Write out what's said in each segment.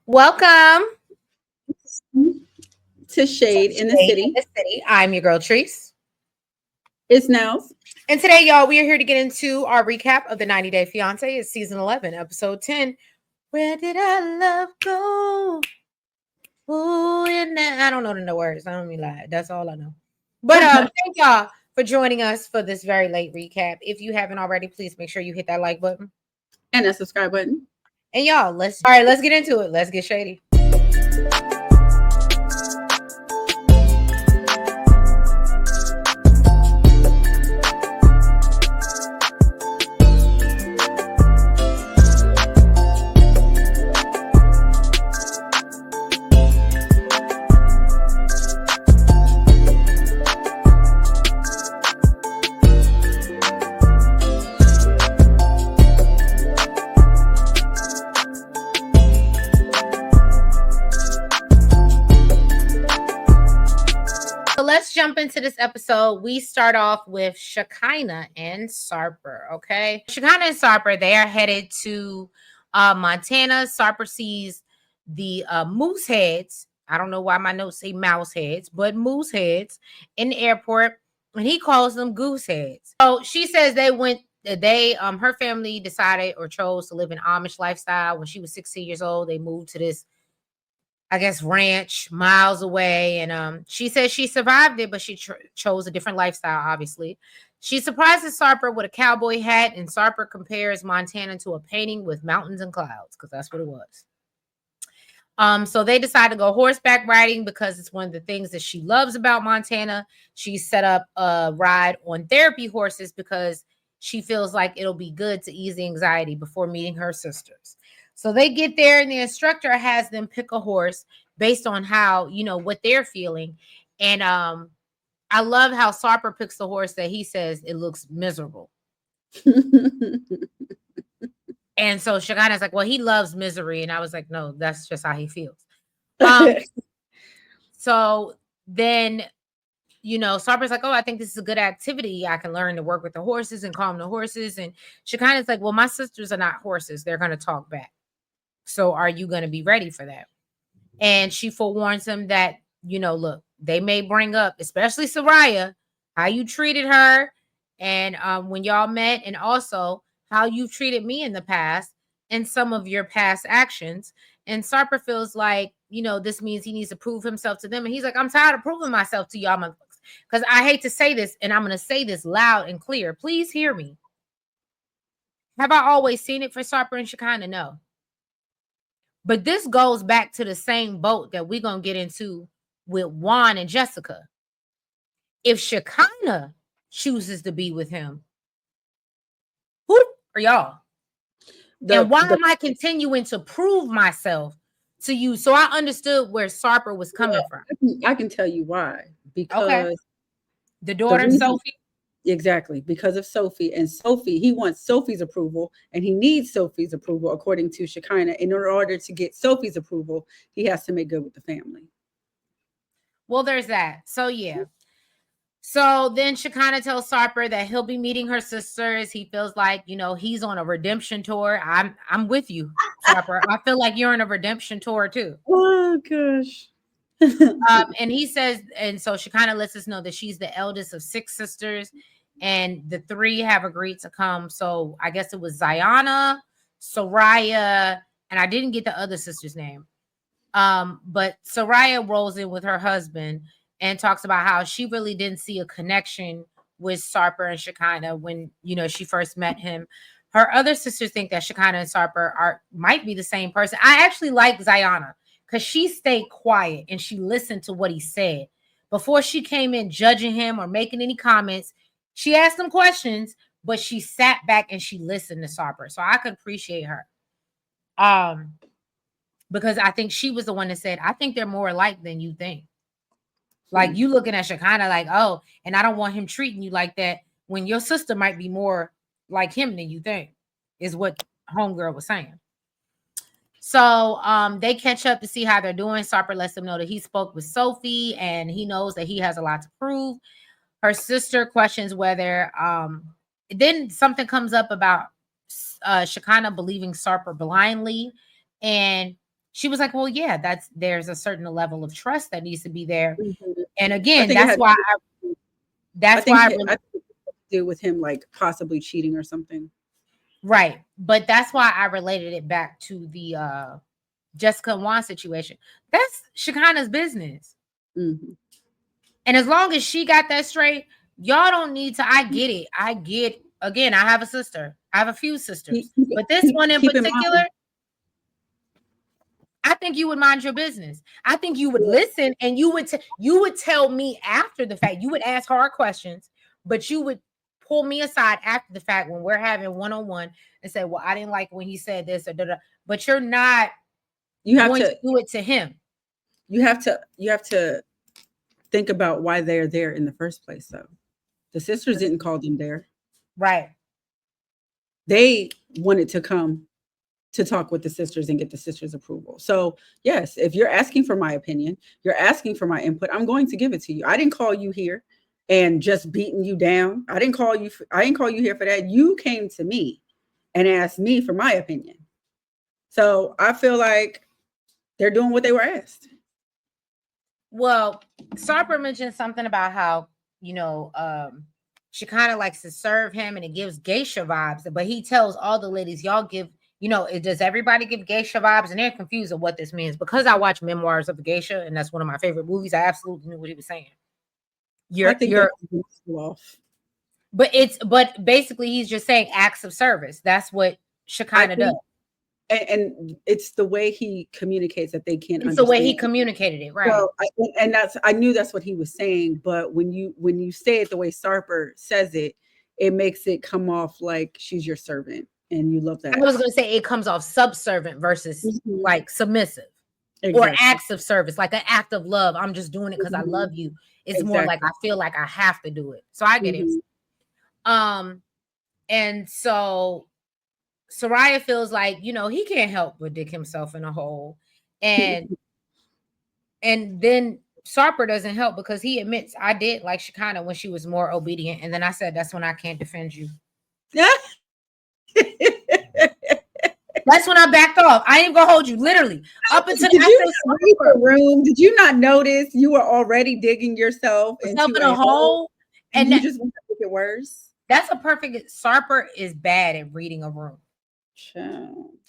Welcome to Shade in the Shade in City. the City. I'm your girl Treese. It's Nels. And today, y'all, we are here to get into our recap of the 90-Day Fiancé. It's season 11, episode 10. Where did our love go? Ooh, and I don't know the words. I don't mean lie. That's all I know. But thank y'all for joining us for this very late recap. If you haven't already, please make sure you hit that like button and that subscribe button. And y'all, let's get into it. Let's get shady. Let's jump into this episode. We start off with Shekinah and Sarper. Okay, Shekinah and Sarper, they are headed to Montana. Sarper sees the moose heads. I don't know why my notes say mouse heads, but moose heads in the airport, and he calls them goose heads. So she says her family decided or chose to live an Amish lifestyle when she was 16 years old. They moved to this, I guess, ranch miles away. And she says she survived it, but she chose a different lifestyle, obviously. She surprises Sarper with a cowboy hat, and Sarper compares Montana to a painting with mountains and clouds, because that's what it was. So they decide to go horseback riding because it's one of the things that she loves about Montana. She set up a ride on therapy horses because she feels like it'll be good to ease the anxiety before meeting her sisters. So they get there, and the instructor has them pick a horse based on how, what they're feeling. And I love how Sarper picks the horse that he says it looks miserable. And so Shekinah's like, well, he loves misery. And I was like, no, that's just how he feels. So then, Sarper's like, oh, I think this is a good activity. I can learn to work with the horses and calm the horses. And Shekinah's like, well, my sisters are not horses. They're going to talk back. So are you going to be ready for that? And she forewarns him that, look, they may bring up, especially Soraya, how you treated her and when y'all met, and also how you've treated me in the past and some of your past actions. And Sarper feels like, this means he needs to prove himself to them. And he's like, I'm tired of proving myself to y'all motherfuckers. Because I hate to say this, and I'm going to say this loud and clear. Please hear me. Have I always seen it for Sarper and Shekinah? No. But this goes back to the same boat that we're going to get into with Juan and Jessica. If Shekinah chooses to be with him, who are y'all? And why am I continuing to prove myself to you? So I understood where Sarper was coming from. I can tell you why. Because the daughter, Sophie. Exactly, because of Sophie. And Sophie, he wants Sophie's approval, and he needs Sophie's approval, according to Shekinah. In order to get Sophie's approval, he has to make good with the family. Well, there's that. So, yeah. So then Shekinah tells Sarper that he'll be meeting her sisters. He feels like, he's on a redemption tour. I'm with you, Sarper. I feel like you're on a redemption tour, too. Oh, gosh. And he says, and so Shekinah lets us know that she's the eldest of 6 sisters, and the 3 have agreed to come. So I guess it was Zayana, Soraya, and I didn't get the other sister's name. But Soraya rolls in with her husband and talks about how she really didn't see a connection with Sarper and Shekinah when, she first met him. Her other sisters think that Shekinah and Sarper might be the same person. I actually like Zayana because she stayed quiet and she listened to what he said. Before she came in judging him or making any comments, she asked him questions, but she sat back and she listened to Sarper. So I could appreciate her. Because I think she was the one that said, I think they're more alike than you think. Like, you looking at Shekinah like, oh, and I don't want him treating you like that when your sister might be more like him than you think, is what homegirl was saying. So they catch up to see how they're doing. Sarper lets them know that he spoke with Sophie and he knows that he has a lot to prove. Her sister questions whether then something comes up about Shekinah believing Sarper blindly, and she was like, well, yeah, there's a certain level of trust that needs to be there. Mhm. And I again, think it that's had. why I that's think why I it, really I think it had to do with him like possibly cheating or something. right. But that's why I related it back to the Jessica and Juan situation. That's Shekinah's business. Mm-hmm. And as long as she got that straight, y'all don't need to. I get it. I get, again, I have a sister. I have a few sisters. But this one in Keep in particular, mind. I think you would mind your business. I think you would Yeah. listen and you would tell me after the fact. You would ask hard questions, but you would pull me aside after the fact when we're having one-on-one and say, well, I didn't like when he said this or da. But you're not You have going to to. do it to him. You have to. You have to think about why they're there in the first place. Though the sisters didn't call them there. Right. They wanted to come to talk with the sisters and get the sisters' approval. So yes, if you're asking for my opinion, you're asking for my input, I'm going to give it to you. I didn't call you here and just beating you down. I didn't call you here for that. You came to me and asked me for my opinion. So I feel like they're doing what they were asked. Well, Sarper mentioned something about how, she kind of likes to serve him and it gives geisha vibes, but he tells all the ladies, y'all give, does everybody give geisha vibes? And they're confused of what this means. Because I watch Memoirs of a Geisha, and that's one of my favorite movies, I absolutely knew what he was saying. I think that's off. But basically he's just saying acts of service. That's what Shekinah does. And it's the way he communicates that they can't It's understand. the way he communicated it, right? So, I knew that's what he was saying, but when you say it the way Sarper says it, it makes it come off like she's your servant, and you love that. I was going to say it comes off subservient versus like submissive, or acts of service, like an act of love. I'm just doing it because I love you. It's more like I feel like I have to do it. So I get it. And so Soraya feels like, he can't help but dig himself in a hole. And then Sarper doesn't help because he admits, I did like Shekinah when she was more obedient. And then I said, that's when I can't defend you. Yeah. That's when I backed off. I ain't gonna hold you. Literally. Up until did you read the room? Did you not notice you were already digging yourself into in a hole? And you just want to make it worse? That's a perfect. Sarper is bad at reading a room.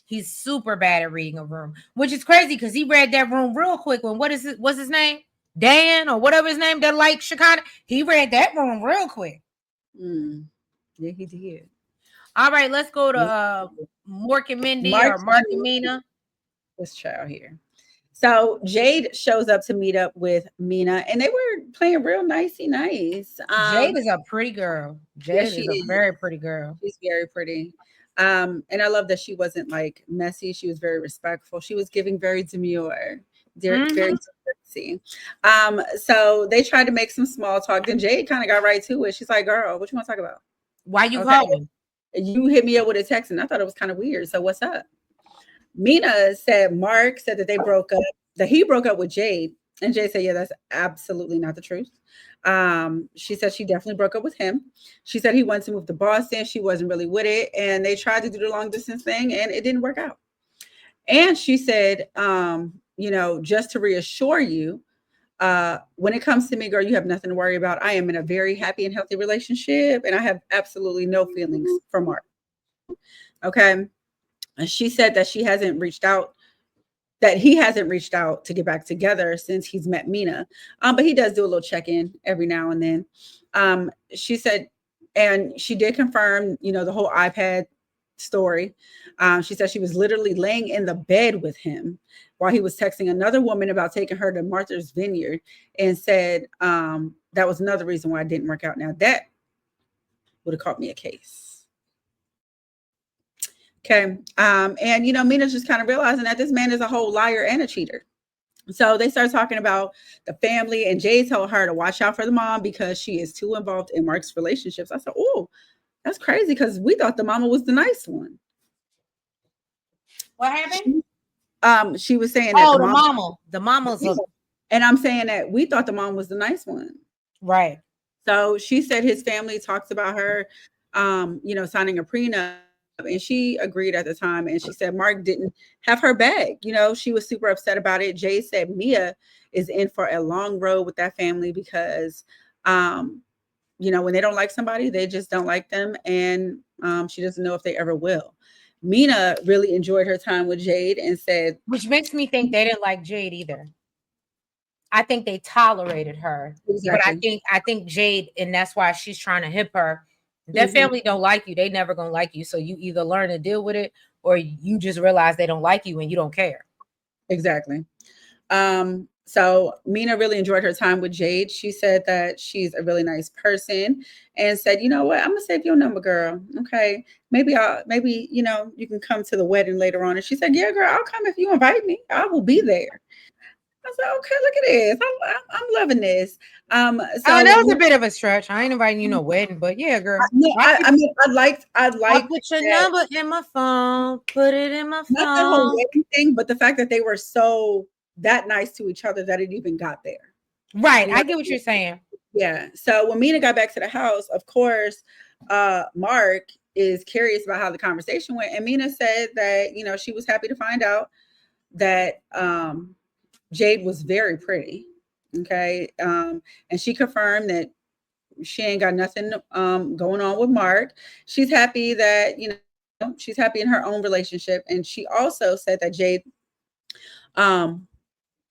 He's super bad at reading a room, which is crazy because he read that room real quick. When what's his name? Dan or whatever his name that like Shekinah. He read that room real quick. Yeah, he did. All right, let's go to Mork and Mindy or Mark and Mina. This child here. So Jade shows up to meet up with Mina, and they were playing real nicey nice. Jade is a pretty girl. Jade is a very pretty girl. She's very pretty. And I love that she wasn't like messy. She was very respectful. She was giving very demure, very sexy. So they tried to make some small talk. Then Jade kind of got right to it. She's like, "Girl, what you want to talk about? Why you called me? You hit me up with a text, and I thought it was kind of weird. So what's up?" Mina said Mark said that they broke up, that he broke up with Jade. And Jade said, yeah, that's absolutely not the truth. She said she definitely broke up with him. She said he wanted to move to Boston. She wasn't really with it. And they tried to do the long distance thing and it didn't work out. And she said, just to reassure you, when it comes to me, girl, you have nothing to worry about. I am in a very happy and healthy relationship. And I have absolutely no feelings for Mark. Okay. And she said that he hasn't reached out to get back together since he's met Mina. But he does do a little check-in every now and then. She said, and she did confirm, the whole iPad story. She said she was literally laying in the bed with him while he was texting another woman about taking her to Martha's Vineyard, and said that was another reason why it didn't work out. Now that would have caught me a case. Okay. And Mina's just kind of realizing that this man is a whole liar and a cheater. So they start talking about the family, and Jay told her to watch out for the mom because she is too involved in Mark's relationships. I said, oh, that's crazy because we thought the mama was the nice one. What happened? She was saying that the mama's and I'm saying that we thought the mom was the nice one. Right. So she said his family talks about her, signing a prenup And she agreed at the time, and she said Mark didn't have her back. She was super upset about it. Jay said Mia is in for a long road with that family because, when they don't like somebody, they just don't like them, and she doesn't know if they ever will. Mina really enjoyed her time with Jade and said, which makes me think they didn't like Jade either. I think they tolerated her, exactly. but I think Jade, and that's why she's trying to hip her. Their family don't like you; they never gonna like you. So you either learn to deal with it, or you just realize they don't like you and you don't care. Exactly. So Mina really enjoyed her time with Jade. She said that she's a really nice person and said, you know what, I'm gonna save your number, girl. Okay. Maybe you can come to the wedding later on. And she said, yeah, girl, I'll come if you invite me. I will be there. I was like, okay, look at this. I'm loving this. So that was a bit of a stretch. I ain't inviting you no wedding, but yeah, girl. I mean, I liked I'll put your number in my phone, put it in my phone. Not the whole wedding thing, but the fact that they were so that nice to each other that it even got there. Right. I get what you're saying. Yeah. So when Mina got back to the house, of course, Mark is curious about how the conversation went. And Mina said that, she was happy to find out that Jade was very pretty. Okay. And she confirmed that she ain't got nothing going on with Mark. She's happy that, she's happy in her own relationship. And she also said that Jade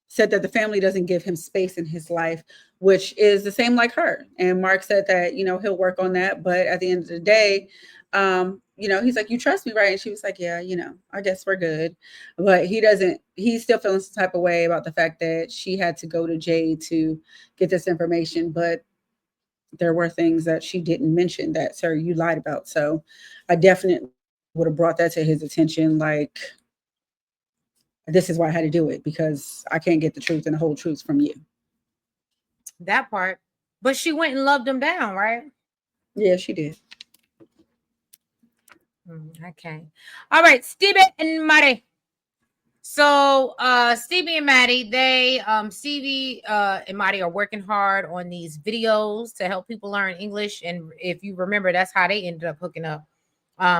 said that the family doesn't give him space in his life, which is the same like her. And Mark said that, he'll work on that. But at the end of the day, he's like, you trust me, right? And she was like, yeah, I guess we're good. But he's still feeling some type of way about the fact that she had to go to Jay to get this information. But there were things that she didn't mention that, sir, you lied about. So I definitely would have brought that to his attention. Like, this is why I had to do it, because I can't get the truth and the whole truth from you. That part. But she went and loved him down, right? Yeah, she did. Okay. All right. Stevi and Mahdi. So Stevi and Mahdi, Stevi and Mahdi are working hard on these videos to help people learn English. And if you remember, that's how they ended up hooking up,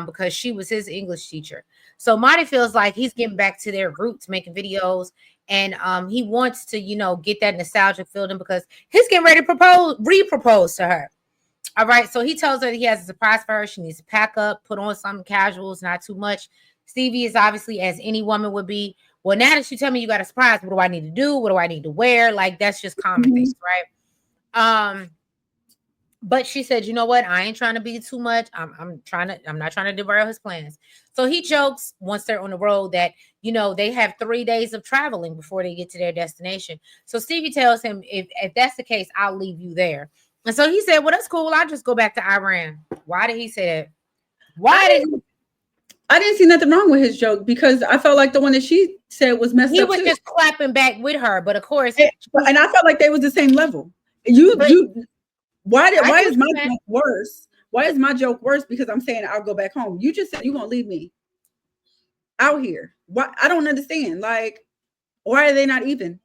because she was his English teacher. So Mahdi feels like he's getting back to their roots, making videos, and he wants to, get that nostalgic feeling because he's getting ready to re-propose to her. All right, so he tells her that he has a surprise for her. She needs to pack up, put on something casuals, not too much. Stevi is obviously, as any woman would be, well, now that you tell me you got a surprise, what do I need to do? What do I need to wear? Like, that's just common things, right? But she said, you know what? I ain't trying to be too much. I'm not trying to derail his plans. So he jokes once they're on the road that, they have 3 days of traveling before they get to their destination. So Stevi tells him, if that's the case, I'll leave you there. And so he said, well, that's cool. I'll just go back to Iran. Why did he say that? I didn't see nothing wrong with his joke, because I felt like the one that she said was messed up. He was just clapping back with her, but of course, and I felt like they was the same level. Why is my joke worse? Why is my joke worse? Because I'm saying I'll go back home. You just said you're gonna leave me out here. Why? I don't understand. Like, why are they not even?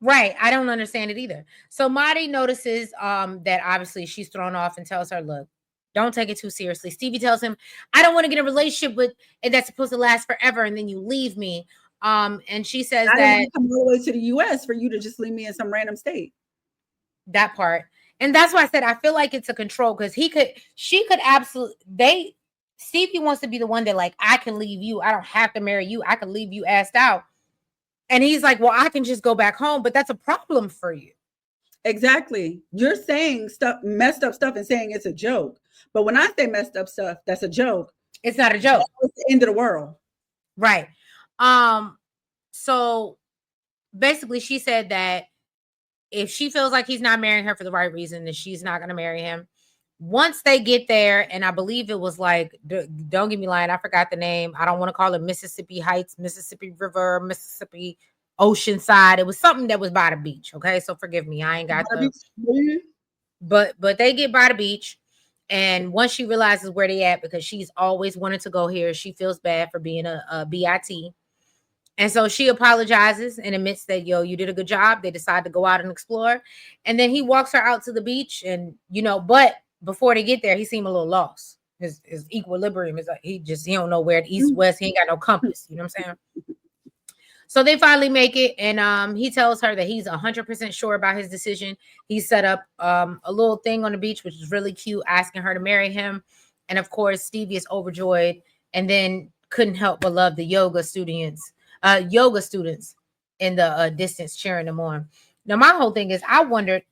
Right. I don't understand it either. So Mahdi notices that obviously she's thrown off and tells her, look, don't take it too seriously. Stevi tells him, I don't want to get a relationship with that's supposed to last forever and then you leave me. And she says I that didn't come all the way to the US for you to just leave me in some random state. That part. And that's why I said I feel like it's a control, because she could absolutely Stevi wants to be the one that, like, I can leave you. I don't have to marry you. I can leave you assed out. And he's like, well, I can just go back home, but that's a problem for you. Exactly. You're saying messed up stuff and saying it's a joke. But when I say messed up stuff, that's a joke. It's not a joke. It's the end of the world. Right. So basically she said that if she feels like he's not marrying her for the right reason, then she's not going to marry him. Once they get there, and I believe it was like, don't get me lying, I forgot the name. I don't want to call it Mississippi Heights, Mississippi River, Mississippi Oceanside. It was something that was by the beach. Okay, so forgive me, I ain't got but they get by the beach, and once she realizes where they at, because she's always wanted to go here, she feels bad for being a BIT. And so she apologizes and admits that, you did a good job. They decide to go out and explore. And then he walks her out to the beach, and, but before they get there, he seemed a little lost. his equilibrium is like he don't know where the east west. He ain't got no compass. You know what I'm saying? So they finally make it, and he tells her that he's 100% sure about his decision. He set up a little thing on the beach, which is really cute, asking her to marry him. And of course, Stevie is overjoyed, and then couldn't help but love the yoga students in the distance cheering them on. Now, my whole thing is, I wondered,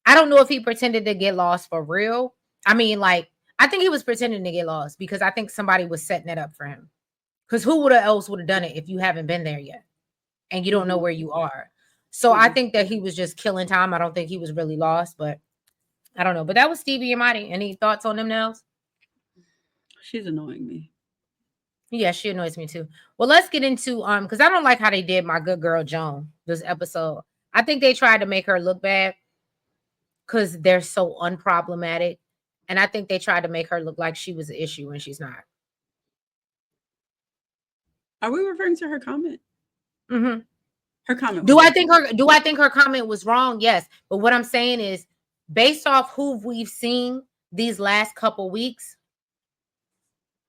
I don't know if he pretended to get lost for real. I mean, like, I think he was pretending to get lost because I think somebody was setting it up for him. Because who else would have done it if you haven't been there yet and you don't know where you are? So I think that he was just killing time. I don't think he was really lost, but I don't know. But that was Stevi Mahdi. Any thoughts on them, Nels? She's annoying me. Yeah, she annoys me too. Well, let's get into because I don't like how they did my good girl Joan this episode. I think they tried to make her look bad because they're so unproblematic. And I think they tried to make her look like she was an issue when she's not. Are we referring to her comment? Mm-hmm. Her comment. Do I think her comment was wrong? Yes. But what I'm saying is, based off who we've seen these last couple weeks,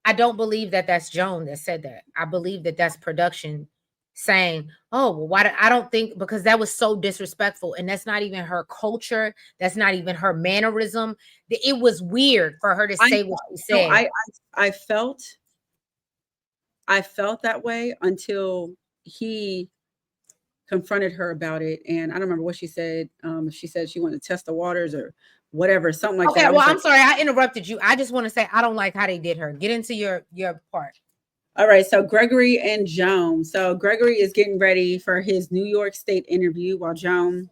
I don't believe that that's Joan that said that. I believe that that's production saying, oh, well, why? I don't think, because that was so disrespectful. And that's not even her culture. That's not even her mannerism. It was weird for her to say what she said. I felt that way until he confronted her about it. And I don't remember what she said. She said she wanted to test the waters or whatever, something like that. Okay, well, I'm sorry. I interrupted you. I just want to say I don't like how they did her. Get into your part. All right, so Gregory and Joan. So Gregory is getting ready for his New York State interview while Joan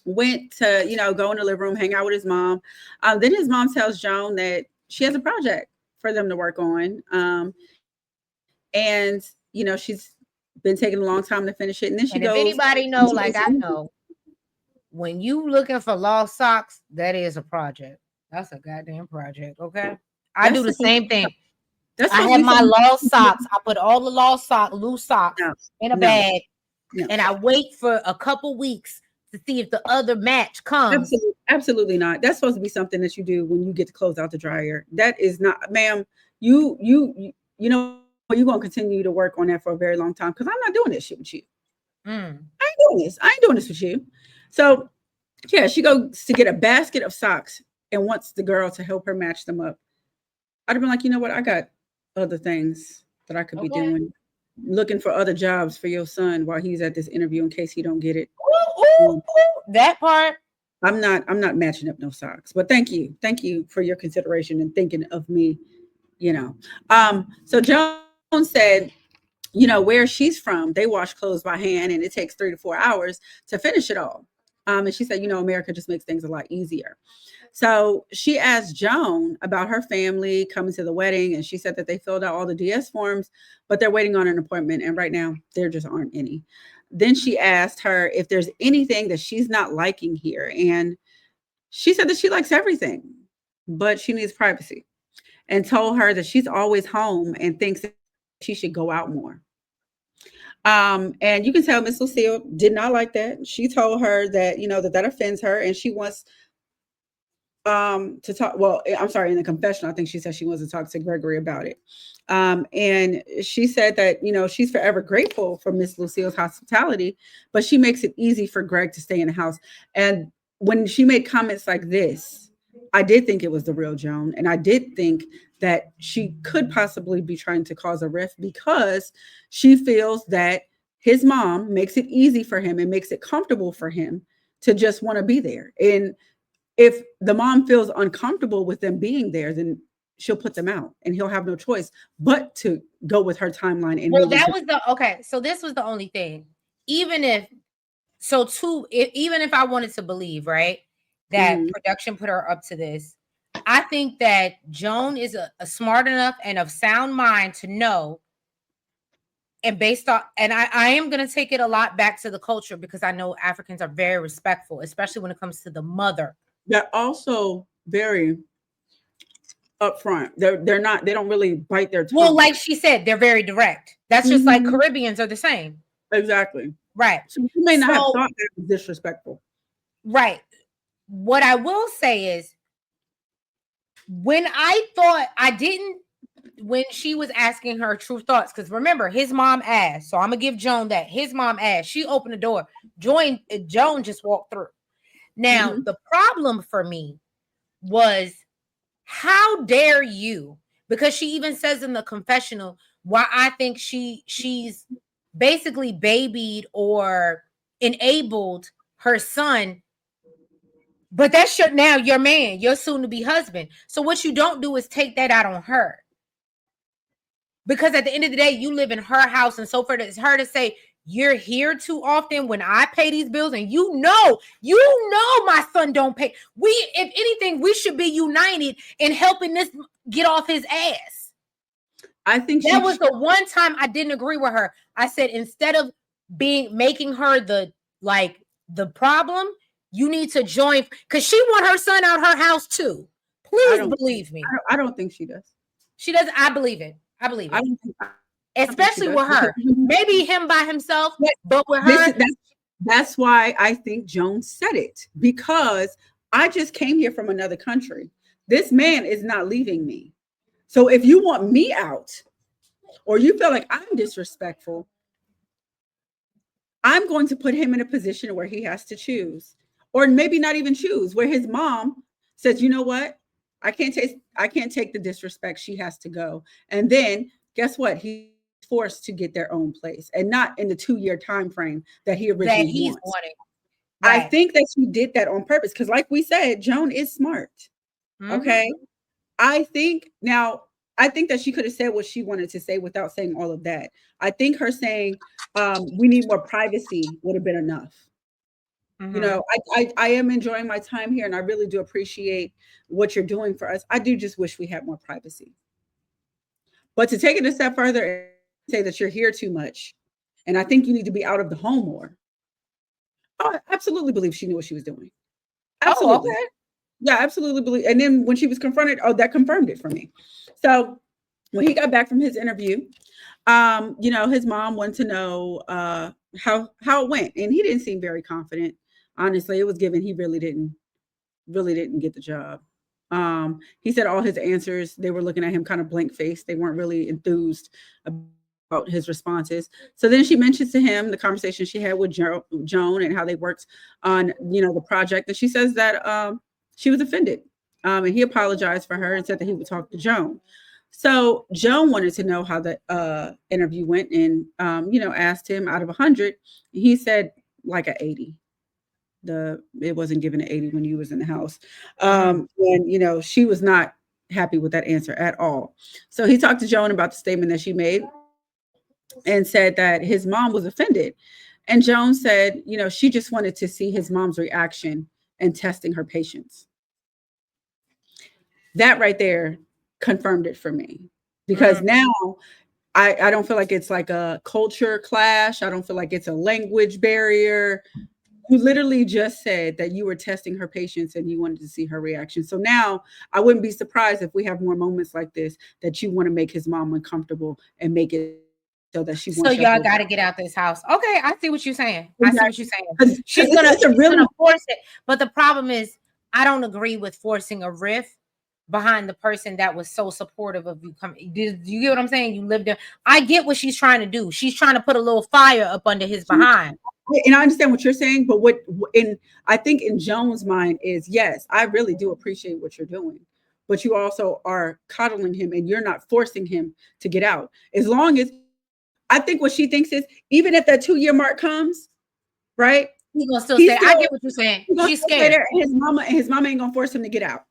went to, go in the living room, hang out with his mom. Then his mom tells Joan that she has a project for them to work on. And, she's been taking a long time to finish it. And then she goes. If anybody know, like I know, when you looking for lost socks, that is a project. That's a goddamn project, okay? I do the same thing. I have my lost socks. I put all the loose socks in a bag, and I wait for a couple weeks to see if the other match comes. Absolutely not. That's supposed to be something that you do when you get to close out the dryer. That is not, ma'am. You're going to continue to work on that for a very long time, because I'm not doing this shit with you. I ain't doing this with you. So, yeah, she goes to get a basket of socks and wants the girl to help her match them up. I'd have been like, you know what? I got other things that I could be doing, looking for other jobs for your son while he's at this interview in case he don't get it. That part. I'm not matching up no socks, but thank you for your consideration and thinking of me. So Joan said, where she's from, they wash clothes by hand, and it takes 3 to 4 hours to finish it all. And she said, America just makes things a lot easier. So she asked Joan about her family coming to the wedding, and she said that they filled out all the DS forms, but they're waiting on an appointment, and right now there just aren't any. Then she asked her if there's anything that she's not liking here, and she said that she likes everything, but she needs privacy, and told her that she's always home and thinks that she should go out more. And you can tell Miss Lucille did not like that. She told her that, that offends her, and she wants to talk. Well, I'm sorry, in the confessional, I think she said she wants to talk to Gregory about it. And she said that, she's forever grateful for Miss Lucille's hospitality, but she makes it easy for Greg to stay in the house. And when she made comments like this, I did think it was the real Joan. And I did think that she could possibly be trying to cause a rift, because she feels that his mom makes it easy for him and makes it comfortable for him to just want to be there. And if the mom feels uncomfortable with them being there, then she'll put them out, and he'll have no choice but to go with her timeline. And so this was the only thing. Even if I wanted to believe, right, that production put her up to this, I think that Joan is a smart enough and of sound mind to know, and based on, and I am going to take it a lot back to the culture, because I know Africans are very respectful, especially when it comes to the mother. They're also very upfront. They don't really bite their tongue. Well, like she said, they're very direct. That's just like Caribbeans are the same. Exactly. Right. So you may not have thought that was disrespectful. Right. What I will say is, when I thought I didn't, when she was asking her true thoughts, because remember, his mom asked, so I'm gonna give Joan that. His mom asked, she opened the door. Joan just walked through. Now, the problem for me was, how dare you? Because she even says in the confessional why I think she's basically babied or enabled her son. But that's now your man, your soon-to-be husband. So what you don't do is take that out on her. Because at the end of the day, you live in her house, and so for her to say, you're here too often when I pay these bills, and you know my son don't pay. If anything, we should be united in helping this get off his ass. I think that was the one time I didn't agree with her. I said, instead of making her the problem, you need to join, because she want her son out her house too. Please believe me. I don't think she does. She does. I believe it. Especially with her. Maybe him by himself, but with her. That's why I think Joan said it, because I just came here from another country. This man is not leaving me. So if you want me out, or you feel like I'm disrespectful, I'm going to put him in a position where he has to choose, or maybe not even choose, where his mom says, you know what? I can't take the disrespect. She has to go. And then guess what? He's forced to get their own place, and not in the 2-year time frame that he originally wanted. Right. I think that she did that on purpose, because like we said, Joan is smart. Okay. I think that she could have said what she wanted to say without saying all of that. I think her saying we need more privacy would have been enough. You know, I am enjoying my time here, and I really do appreciate what you're doing for us. I do just wish we had more privacy. But to take it a step further and say that you're here too much, and I think you need to be out of the home more. I absolutely believe she knew what she was doing. Absolutely. Oh, okay. Yeah, absolutely believe. And then when she was confronted, that confirmed it for me. So when he got back from his interview, you know, his mom wanted to know how it went, and he didn't seem very confident. Honestly, it was given he really didn't get the job. He said all his answers, they were looking at him kind of blank faced. They weren't really enthused about his responses. So then she mentions to him the conversation she had with Joan and how they worked on, you know, the project. And she says that she was offended. And he apologized for her and said that he would talk to Joan. So Joan wanted to know how the interview went, and you know, asked him out of 100. He said like a 80. It wasn't given an 80 when you was in the house. And you know, she was not happy with that answer at all. So he talked to Joan about the statement that she made and said that his mom was offended. And Joan said, you know, she just wanted to see his mom's reaction and testing her patience. That right there confirmed it for me, because now I don't feel like it's like a culture clash. I don't feel like it's a language barrier. You literally just said that you were testing her patience and you wanted to see her reaction. So now I wouldn't be surprised if we have more moments like this, that you want to make his mom uncomfortable and make it so that she wants. So y'all got to get out this house. Okay, I see what you're saying. Exactly. I see what you're saying. She's gonna force it. But the problem is, I don't agree with forcing a rift behind the person that was so supportive of you coming. Do you get what I'm saying? You lived there. I get what she's trying to do. She's trying to put a little fire up under his behind. And I understand what you're saying, but I think in Joan's mind is, yes, I really do appreciate what you're doing, but you also are coddling him and you're not forcing him to get out. As long as, I think what she thinks is, even if that 2-year mark comes, right? He's gonna still say, I get what you're saying. She's scared. His mama ain't gonna force him to get out.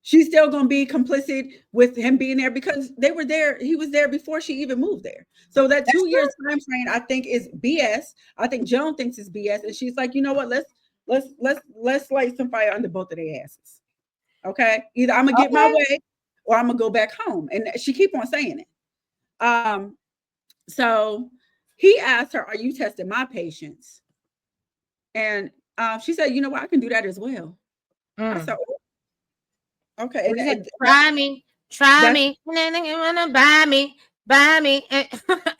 She's still going to be complicit with him being there, because they were there. He was there before she even moved there. So that 2-year time frame, I think, is BS. I think Joan thinks it's BS, and she's like, you know what? Let's light some fire under both of their asses. Okay, either I'm gonna get my way, or I'm gonna go back home. And she keep on saying it. So he asked her, "Are you testing my patience?" And she said, "You know what? I can do that as well." I said, okay, and try me, and then you wanna buy me.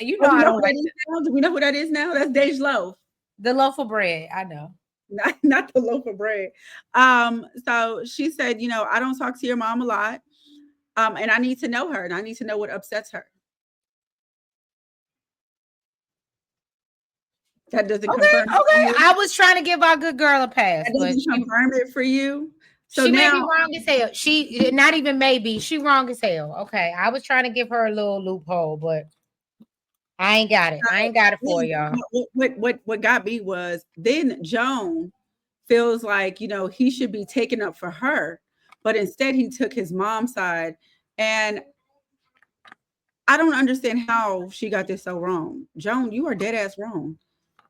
You know, I don't like that. Do we know who that is now? That's Dej Loaf. The loaf of bread. I know. not the loaf of bread. So she said, I don't talk to your mom a lot. And I need to know her and I need to know what upsets her. That doesn't confirm it for Okay. you. I was trying to give our good girl a pass, That but doesn't confirm it for you. So she may be now, wrong as hell. She not even maybe she wrong as hell. Okay, I was trying to give her a little loophole, but I ain't got it. I ain't got it for y'all. what got me was then Joan feels like he should be taken up for her, but instead he took his mom's side, and I don't understand how she got this so wrong. Joan, you are dead ass wrong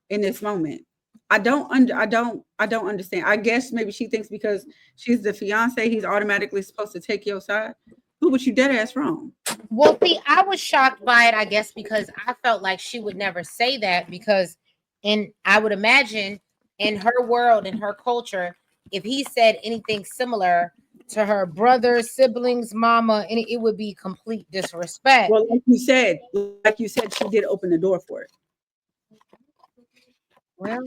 in this moment. I don't understand. I guess maybe she thinks because she's the fiance, he's automatically supposed to take your side. Who, but you dead ass wrong. Well, see, I was shocked by it, I guess, because I felt like she would never say that because I would imagine in her world, in her culture, if he said anything similar to her brother, siblings, mama, and it would be complete disrespect. Well, like you said, she did open the door for it. Well,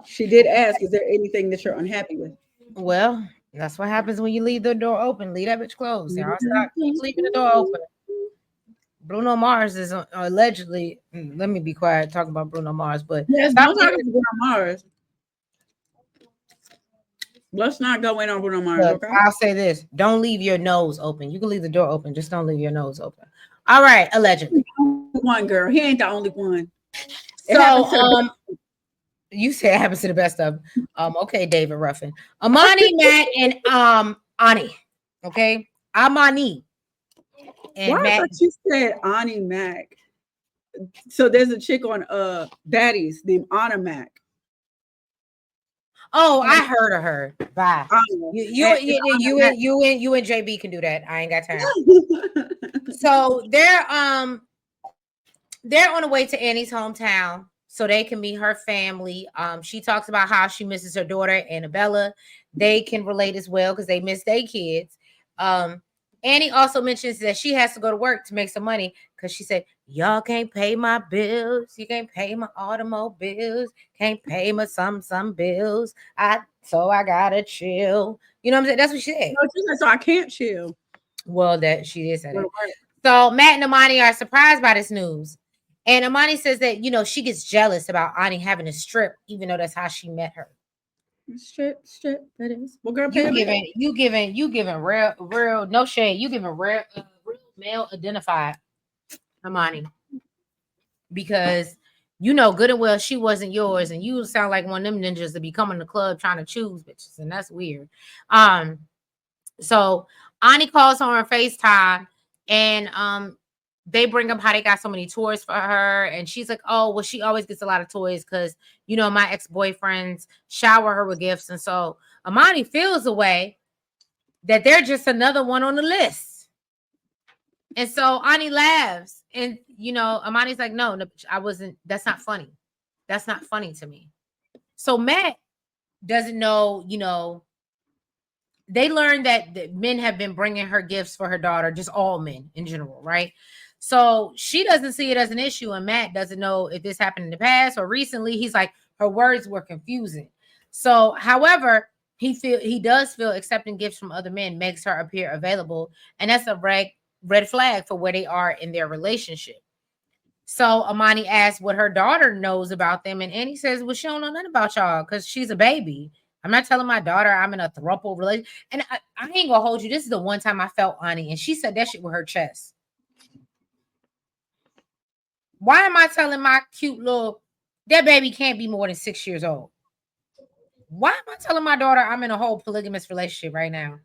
She did ask, is there anything that you're unhappy with? well, that's what happens when you leave the door open. Leave that bitch closed. Y'all stop. Keep leaving the door open. Bruno Mars is allegedly. Let me be quiet talking about Bruno Mars, but Yes, stop don't talk about Bruno Mars. Let's not go in on Bruno Mars, look, okay? I'll say this: don't leave your nose open. You can leave the door open, just don't leave your nose open. All right, allegedly. One girl, he ain't the only one. It So, happens to the you say it happens to the best of them. Okay, David Ruffin, Amani, Matt, and Ani. Okay, Amani Why and I Matt. thought you said Ani Mac. So there's a chick on Baddies named Anna Mac. Oh, I heard of her. Bye. Anna. You and JB can do that. I ain't got time. So they're on the way to Annie's hometown so they can meet her family. She talks about how she misses her daughter Annabella. They can relate as well because they miss their kids. Annie also mentions that she has to go to work to make some money because she said, y'all can't pay my bills. You can't pay my automobiles. Can't pay my some bills. So I gotta chill. You know what I'm saying? That's what she said. No, she said, so I can't chill. Well, that she did say that. So Matt and Amani are surprised by this news. And Amani says that, she gets jealous about Ani having a strip, even though that's how she met her. Strip, that is. Well, girl, You giving real, no shade. You giving real male identified Amani. Because good and well she wasn't yours, and you sound like one of them ninjas to be coming to the club trying to choose bitches, and that's weird. So Ani calls her on FaceTime, and they bring up how they got so many toys for her, and she's like, oh well, she always gets a lot of toys because my ex-boyfriends shower her with gifts. And so Amani feels a way that they're just another one on the list. And so Ani laughs, and Amani's like, no, I wasn't. That's not funny. That's not funny to me. So Matt doesn't know, they learned that men have been bringing her gifts for her daughter, just all men in general, right? So she doesn't see it as an issue, and Matt doesn't know if this happened in the past or recently. He's like, her words were confusing. So, however, he does feel accepting gifts from other men makes her appear available, and that's a red flag for where they are in their relationship. So Amani asks what her daughter knows about them, and Annie says, well, she don't know nothing about y'all because she's a baby. I'm not telling my daughter I'm in a throuple relationship. And I ain't gonna hold you. This is the one time I felt Ani, and she said that shit with her chest. Why am I telling my cute little, that baby can't be more than 6 years old? Why am I telling my daughter I'm in a whole polygamous relationship right now?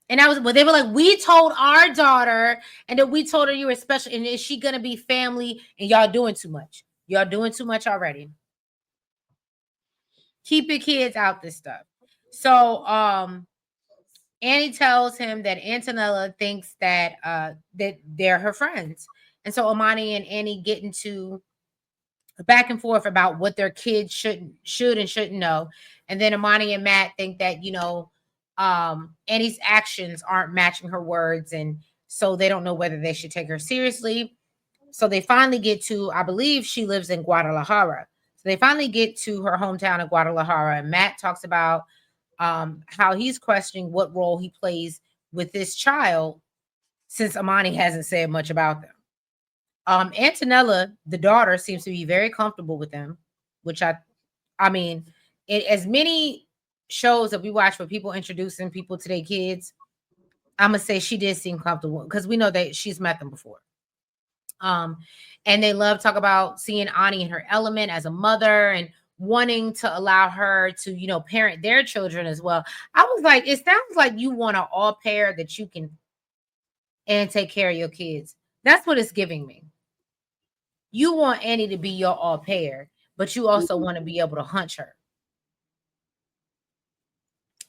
And they were like, we told our daughter, and that we told her you were special, and is she gonna be family? And y'all doing too much. Y'all doing too much already. Keep your kids out this stuff. So Annie tells him that Antonella thinks that that they're her friends. And so Amani and Annie get into back and forth about what their kids should and shouldn't know. And then Amani and Matt think that, Annie's actions aren't matching her words, and so they don't know whether they should take her seriously. So they finally get to, I believe she lives in Guadalajara. they finally get to her hometown of Guadalajara, and Matt talks about how he's questioning what role he plays with this child since Amani hasn't said much about them. Antonella, the daughter, seems to be very comfortable with them, which I mean, as many shows that we watch where people introducing people to their kids, I'm gonna say she did seem comfortable because we know that she's met them before. And they love talk about seeing Ani in her element as a mother and wanting to allow her to, you know, parent their children as well. I was like, it sounds like you want an all pair that you can and take care of your kids. That's what it's giving me. You want Annie to be your all pair, but you also want to be able to hunch her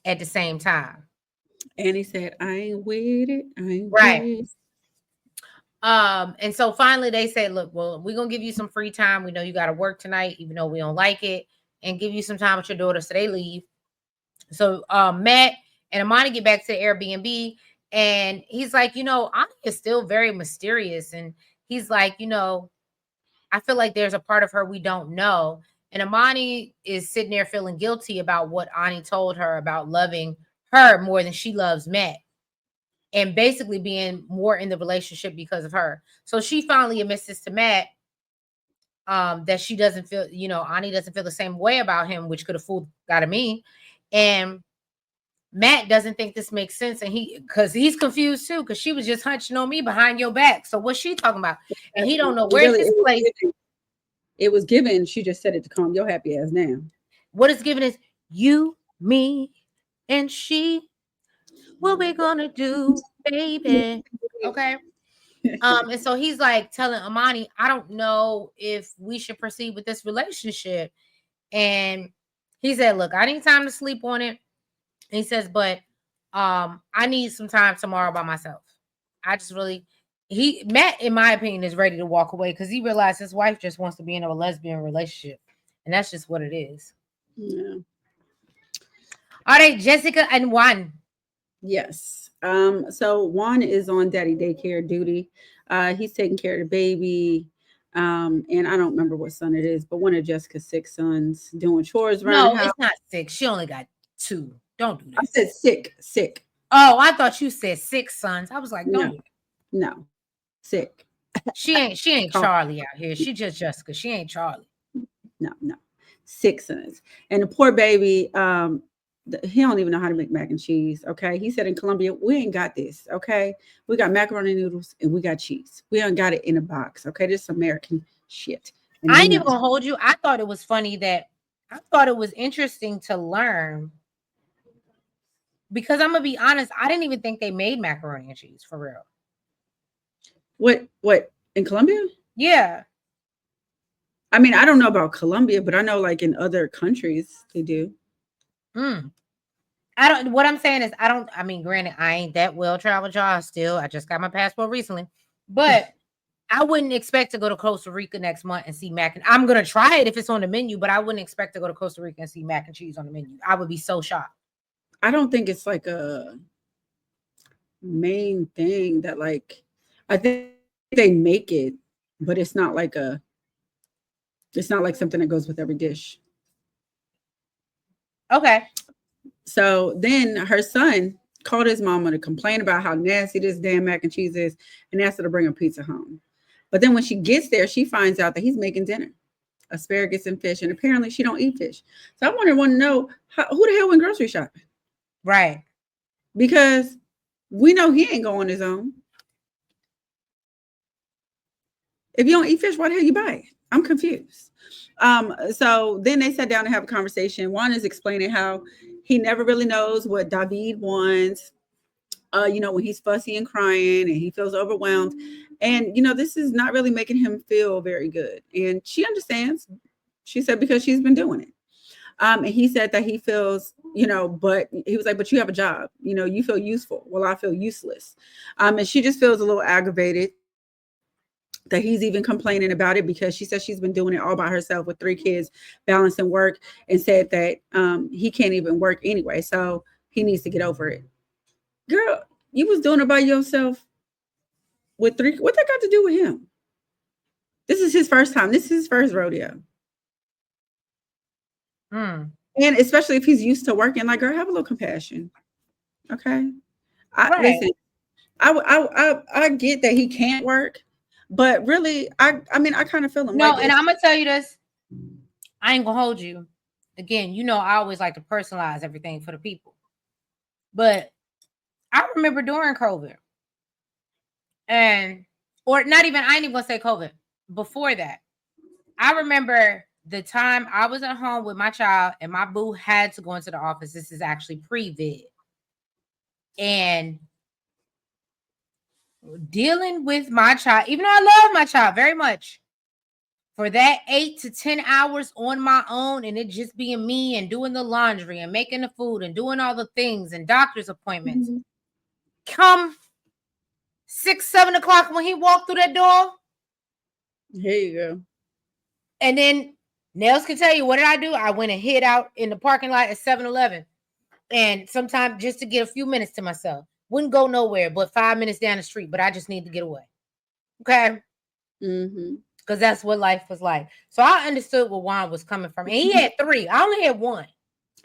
at the same time. Annie said, I ain't with it. I ain't Right. with it. And so finally they said, look, well, we're gonna give you some free time. We know you got to work tonight, even though we don't like it, and give you some time with your daughter. So they leave. So Matt and Amani get back to the Airbnb, and he's like, you know, Ani is still very mysterious. And he's like, you know, I feel like there's a part of her we don't know. And Amani is sitting there feeling guilty about what Ani told her about loving her more than she loves Matt, and basically being more in the relationship because of her. So she finally admits this to Matt, that she doesn't feel, you know, Ani doesn't feel the same way about him, which could have fooled out of me. And Matt doesn't think this makes sense, and because he's confused too, because she was just hunching on me behind your back. So what's she talking about? And he don't know where's this place. It was given. She just said it to calm your happy ass down. What it's given is you, me, and she. What we gonna do, baby? Okay. And so he's like telling Amani, I don't know if we should proceed with this relationship. And he said, look, I need time to sleep on it. And he says, but I need some time tomorrow by myself. I just really Matt, in my opinion, is ready to walk away because he realized his wife just wants to be in a lesbian relationship. And that's just what it is. Yeah. All right, Jessica and Juan. Yes. So Juan is on daddy daycare duty. He's taking care of the baby. And I don't remember what son it is, but one of Jessica's 6 sons doing chores around the house. It's not 6. She only got 2. Don't do that. I said sick. Oh, I thought you said 6 sons. I was like, don't do that. No. Sick. She ain't Charlie out here. She just Jessica. She ain't Charlie. No. 6 sons. And the poor baby, he don't even know how to make mac and cheese. Okay. He said in Colombia, we ain't got this. Okay. We got macaroni noodles and we got cheese. We don't got it in a box. Okay. This is American shit. And I ain't even gonna hold you. I thought it was funny that I thought it was interesting to learn, because I'm gonna be honest, I didn't even think they made macaroni and cheese for real. What in Colombia? Yeah. I mean, I don't know about Colombia, but I know like in other countries they do. What I'm saying is I mean, granted, I ain't that well traveled, y'all. Still, I just got my passport recently, but I wouldn't expect to go to Costa Rica next month and see mac and I'm gonna try it if it's on the menu, but I wouldn't expect to go to Costa Rica and see mac and cheese on the menu. I would be so shocked. I don't think it's like a main thing that like I think they make it, but it's not like something that goes with every dish. Okay. So then her son called his mama to complain about how nasty this damn mac and cheese is and asked her to bring a pizza home. But then when she gets there, she finds out that he's making dinner, asparagus and fish, and apparently she don't eat fish. So I want to know who the hell went grocery shopping? Right. Because we know he ain't going on his own. If you don't eat fish, why the hell you buy it? I'm confused. So then they sat down to have a conversation. Juan is explaining how he never really knows what David wants. When he's fussy and crying and he feels overwhelmed. And, this is not really making him feel very good. And she understands. She said, because she's been doing it. And he said that he feels, but he was like, but you have a job, you feel useful. Well, I feel useless. And she just feels a little aggravated that he's even complaining about it, because she says she's been doing it all by herself with 3 kids, balancing work, and said that he can't even work anyway. So he needs to get over it. Girl, you was doing it by yourself with 3. What that got to do with him? This is his first time. This is his first rodeo. Mm. And especially if he's used to working, like, girl, have a little compassion. Okay. Right. Listen, I get that he can't work, but really, I mean, I kind of feel him. No, Like, and I'm gonna tell you this. I ain't gonna hold you. Again, you know, I always like to personalize everything for the people. But I remember during COVID, or not even, I ain't even gonna say COVID. Before that, I remember the time I was at home with my child and my boo had to go into the office. This is actually pre-vid. And dealing with my child, even though I love my child very much, for that 8 to 10 hours on my own, and it just being me and doing the laundry and making the food and doing all the things and doctor's appointments. mm-hmm. Come 6, 7 o'clock when he walked through that door. Here you go. And then Nels can tell you, what did I do? I went and hid out in the parking lot at 7-Eleven. And sometimes just to get a few minutes to myself. Wouldn't go nowhere but 5 minutes down the street, but I just need to get away. Okay? Mm-hmm. Because that's what life was like. So I understood where Juan was coming from. And he had 3. I only had 1.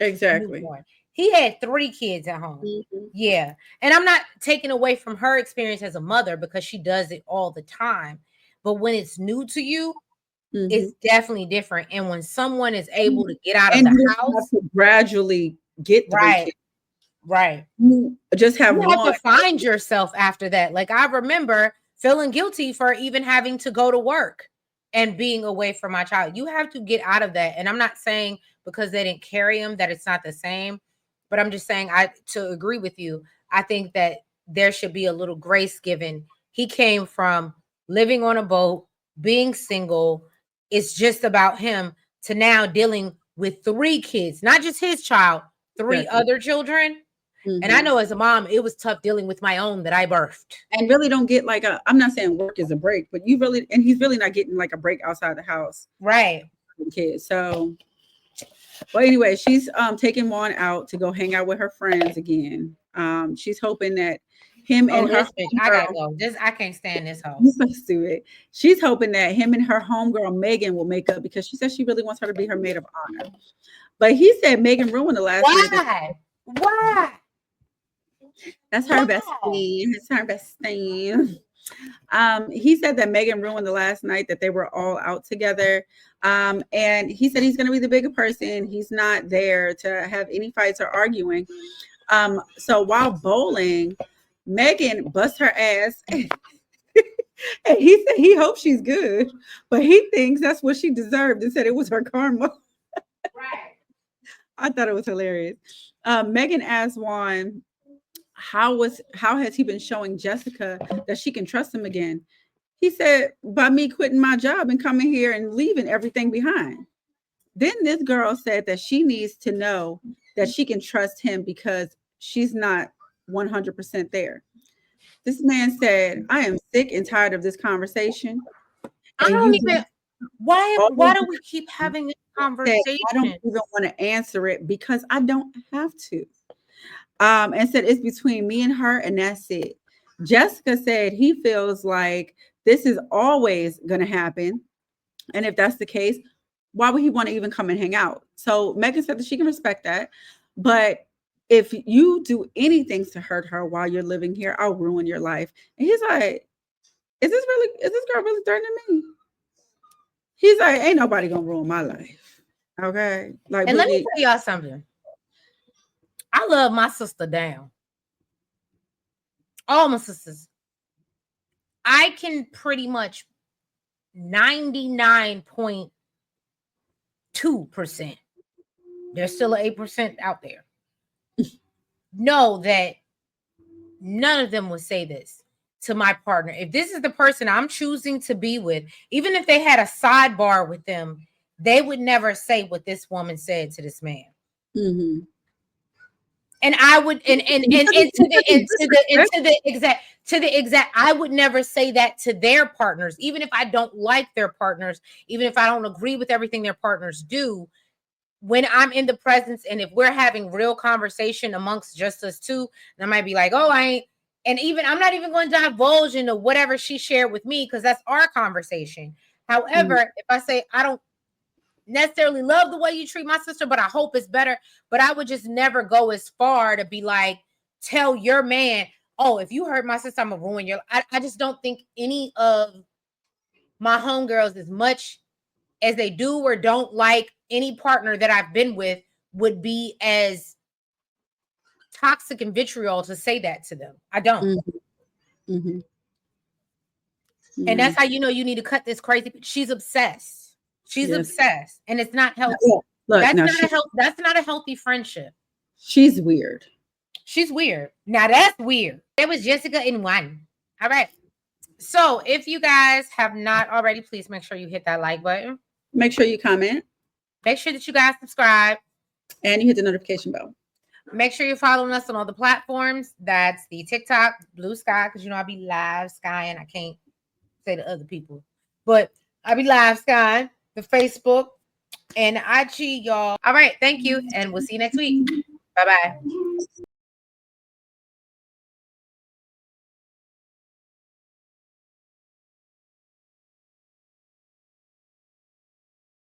Exactly. He had 3 kids at home. Mm-hmm. Yeah. And I'm not taking away from her experience as a mother because she does it all the time. But when it's new to you, Mm-hmm. it's definitely different. And when someone is able to get out of the house, have to gradually get 3 kids. Right. You just have you one. have to find yourself after that. Like, I remember feeling guilty for even having to go to work and being away from my child. You have to get out of that. And I'm not saying because they didn't carry him that it's not the same, but I'm just saying, to agree with you, I think that there should be a little grace given. He came from living on a boat, being single. It's just about him, to now dealing with 3 kids, not just his child, 3 other children. Mm-hmm. And I know as a mom, it was tough dealing with my own that I birthed. And really don't get like I'm not saying work is a break, but he's really not getting like a break outside the house. Right. Kids. So, well, anyway, she's taking Juan out to go hang out with her friends again. She's hoping that him and her bitch, I gotta go. I can't stand this hoe. Let's do it. She's hoping that him and her homegirl Megan will make up because she says she really wants her to be her maid of honor. But he said Megan ruined the last night. Why? That's her bestie. It's her bestie. He said that Megan ruined the last night that they were all out together. And he said he's going to be the bigger person. He's not there to have any fights or arguing. So while bowling, Megan bust her ass. And he said he hopes she's good, but he thinks that's what she deserved and said it was her karma. Right. I thought it was hilarious. Megan asked Juan, how has he been showing Jessica that she can trust him again? He said, by me quitting my job and coming here and leaving everything behind. Then this girl said that she needs to know that she can trust him because she's not 100% there. This man said, I am sick and tired of this conversation. I don't even, why do we keep having this conversation? I don't even want to answer it because I don't have to. And said it's between me and her, and that's it. Jessica said he feels like this is always going to happen. And if that's the case, why would he want to even come and hang out? So Megan said that she can respect that. But if you do anything to hurt her while you're living here, I'll ruin your life. And he's like, is this girl really threatening me? He's like, ain't nobody going to ruin my life. Okay. Like, and let me tell y'all something. I love my sister down. All my sisters. I can pretty much 99.2%. There's still an 8% out there. Know that none of them would say this to my partner. If this is the person I'm choosing to be with, even if they had a sidebar with them, they would never say what this woman said to this man. Mm-hmm. And I would, to the exact, I would never say that to their partners, even if I don't like their partners, even if I don't agree with everything their partners do. When I'm in the presence, and if we're having real conversation amongst just us two, and I might be like, oh, I ain't, and even I'm not even going to divulge into whatever she shared with me because that's our conversation. However, if I say I don't necessarily love the way you treat my sister, but I hope it's better. But I would just never go as far to be like, tell your man, oh, if you hurt my sister, I'm gonna ruin your life. I just don't think any of my homegirls, as much as they do or don't like any partner that I've been with, would be as toxic and vitriol to say that to them. I don't. Mm-hmm. Mm-hmm. And that's how you know you need to cut this crazy. She's obsessed. She's obsessed, and it's not healthy. Look, that's not a healthy friendship. She's weird. She's weird. Now that's weird. It was Jessica and Juan. All right. So if you guys have not already, please make sure you hit that like button. Make sure you comment. Make sure that you guys subscribe. And you hit the notification bell. Make sure you're following us on all the platforms. That's the TikTok, Blue Sky, because you know I'll be live skying. I can't say to other people, but I'll be live skying, the Facebook and IG, y'all. All right. Thank you. And we'll see you next week. Bye-bye.